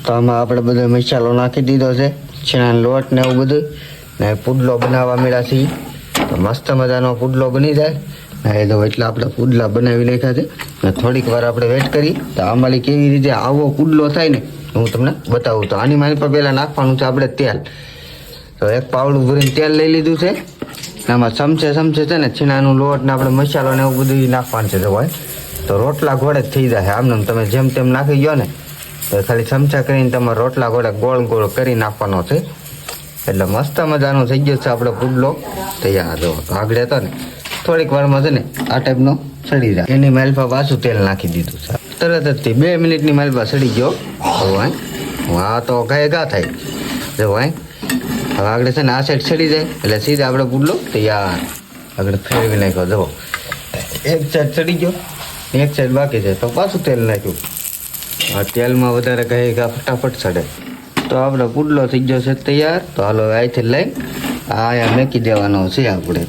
તો આમાં આપણે બધો મસાલો નાખી દીધો છે, છીણાનો લોટ ને એવું બધું, ને પુડલો બનાવવા મળ્યા છીએ. તો મસ્ત મજાનો પુડલો બની જાય ને એ તો એટલે આપણે પુડલા બનાવી નાખ્યા છે. ને થોડીક વાર આપણે વેટ કરી તો આમાં કેવી રીતે આવો પુડલો થાય ને હું તમને બતાવું. તો આની મારી પર પહેલાં નાખવાનું છે આપણે તેલ. તો એક પાવડું ભરીને તેલ લઈ લીધું છે. આમાં ચમચે છે ને છીણાનું લોટ ને આપણે મસાલો ને એવું બધું નાખવાનું છે. હોય તો રોટલા ઘોડે જ થઈ જાય. આમને તમે જેમ તેમ નાખી ગયો ને તો ખાલી ચમચા કરીને તમારે રોટલા ઘોડે ગોળ ગોળ કરી નાખવાનો છે. એટલે મસ્ત મજાનો થઈ ગયો છે આપણો પુડલો તૈયાર. જો આગળ હતો ને થોડીક વારમાં છે ને આ ટાઈપનો સડી જાય. એની માલપા પાછું તેલ નાખી દીધું છે. તરત જ 2 મિનિટની માલપા સડી ગયો. હવે આ તો ઘા થાય. જો હવે આગળ છે ને આ સાઈડ સડી જાય એટલે સીધા આપણે પુડલો તૈયાર. આગળ ફેરવી નાખ્યો. જુઓ એક સાઈડ સડી ગયો, એક સાઈડ બાકી છે તો પાછું તેલ નાખ્યું. આ તેલમાં વધારે ઘા ફટાફટ સડે. તો આપણો પુડલો થઈ ગયો છે તૈયાર. તો હાલો અહીંથી લઈ અહીંયા મેકી દેવાનો છે આપણે.